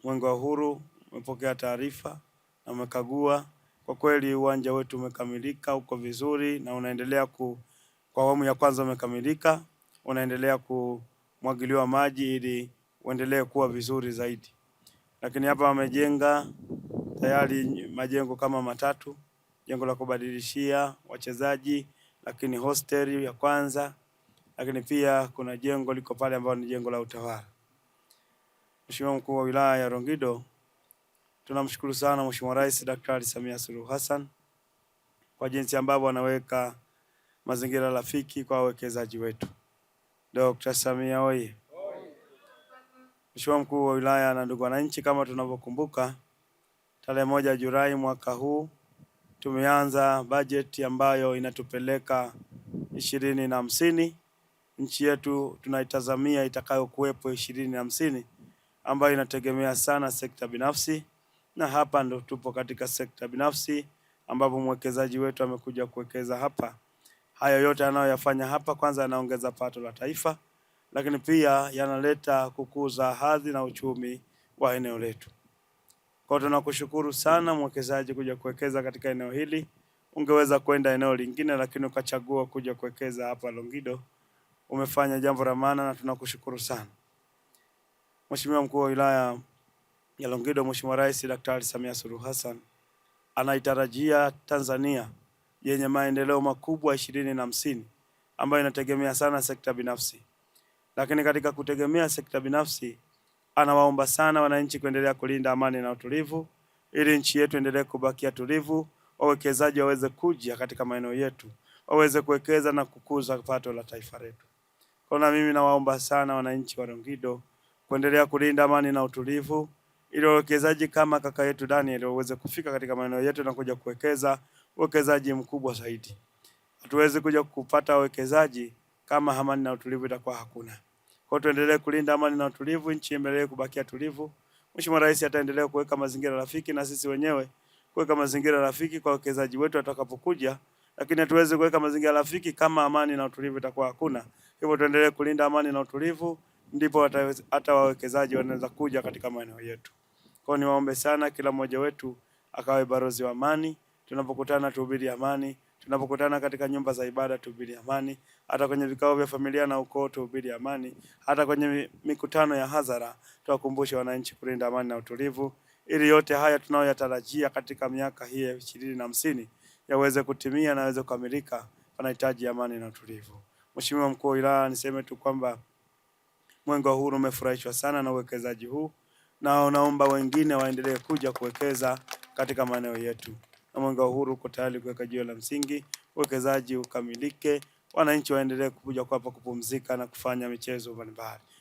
Mwenge wa Uhuru umepokea taarifa na umekagua. Kwa kweli uwanja wetu umekamilika, uko vizuri na unaendelea kwa awamu ya kwanza umekamilika, unaendelea kumwagiliwa maji ili uendelee kuwa vizuri zaidi. Lakini hapa wamejenga tayari majengo kama matatu, jengo la kubadilishia wachezaji, lakini hosteli ya kwanza, lakini pia kuna jengo liko pale ambalo ni jengo la utawala. Mheshimiwa Mkuu wa Wilaya ya Longido, tunamshukuru sana Mheshimiwa Rais Daktari Samia Suluhu Hassan kwa jinsi ambavyo anaweka mazingira rafiki kwa wawekezaji wetu. Dr. Samia oye! Mheshimiwa Mkuu wa Wilaya na ndugu wananchi, kama tunavyokumbuka, tarehe 1 Julai mwaka huu tumeanza bajeti ambayo inatupeleka 2050. Nchi yetu tunaitazamia itakayokuwepo 2050, ambayo inategemea sana sekta binafsi, na hapa ndo tupo katika sekta binafsi ambapo mwekezaji wetu amekuja kuwekeza hapa. Haya yote anayoyafanya hapa, kwanza yanaongeza pato la taifa, lakini pia yanaleta kukuza hadhi na uchumi wa eneo letu. Kwa tunakushukuru sana mwekezaji kuja kuwekeza katika eneo hili. Ungeweza kwenda eneo lingine, lakini ukachagua kuja kuwekeza hapa Longido. Umefanya jambo la maana na tunakushukuru sana. Mheshimiwa Mkuu wa Wilaya ya Longido, Mheshimiwa Rais Daktari Samia Suluhu Hassan anaitarajia Tanzania yenye maendeleo makubwa 2050, ambayo inategemea sana sekta binafsi. Lakini katika kutegemea sekta binafsi, anawaomba sana wananchi kuendelea kulinda amani na utulivu ili nchi yetu endelee kubakia tulivu, wawekezaji waweze kuja katika maeneo yetu, waweze kuwekeza na kukuza pato la taifa letu. Kwa mimi nawaomba sana wananchi wa Longido kuendelea kulinda amani na utulivu ili wawekezaji kama kaka yetu Daniel waweze kufika katika maeneo yetu na kuja kuwekeza uwekezaji mkubwa zaidi. Hatuwezi kuja kupata wawekezaji kama amani na utulivu itakuwa hakuna. Kwa tuendelee kulinda amani na utulivu, nchi iendelee kubakia tulivu. Mheshimiwa Rais ataendelea kuweka mazingira rafiki na sisi wenyewe kuweka mazingira rafiki kwa wawekezaji wetu watakapokuja, lakini hatuwezi kuweka mazingira rafiki kama amani na utulivu itakuwa hakuna. Hivyo tuendelee kulinda amani na utulivu, ndipo hata wawekezaji wanaweza kuja katika maeneo yetu. Kwa niwaombe sana kila mmoja wetu akawe balozi wa amani. Tunapokutana tuhubiri amani, tunapokutana katika nyumba za ibada tuhubiri amani, hata kwenye vikao vya familia na ukoo tuhubiri amani, hata kwenye mikutano ya hadhara tuwakumbushe wananchi kulinda amani na utulivu, ili yote haya tunayoyatarajia katika miaka hii ya 2050 yaweze kutimia na yaweze kukamilika. Panahitaji amani na utulivu. Mheshimiwa Mkuu wa Wilaya, niseme tu kwamba Mwenge wa Uhuru umefurahishwa sana na uwekezaji huu, na naomba wengine waendelee kuja kuwekeza katika maeneo yetu. Na Mwenge wa Uhuru uko tayari kuweka jiwe la msingi, uwekezaji ukamilike, wananchi waendelee kuja hapa kupumzika na kufanya michezo mbalimbali.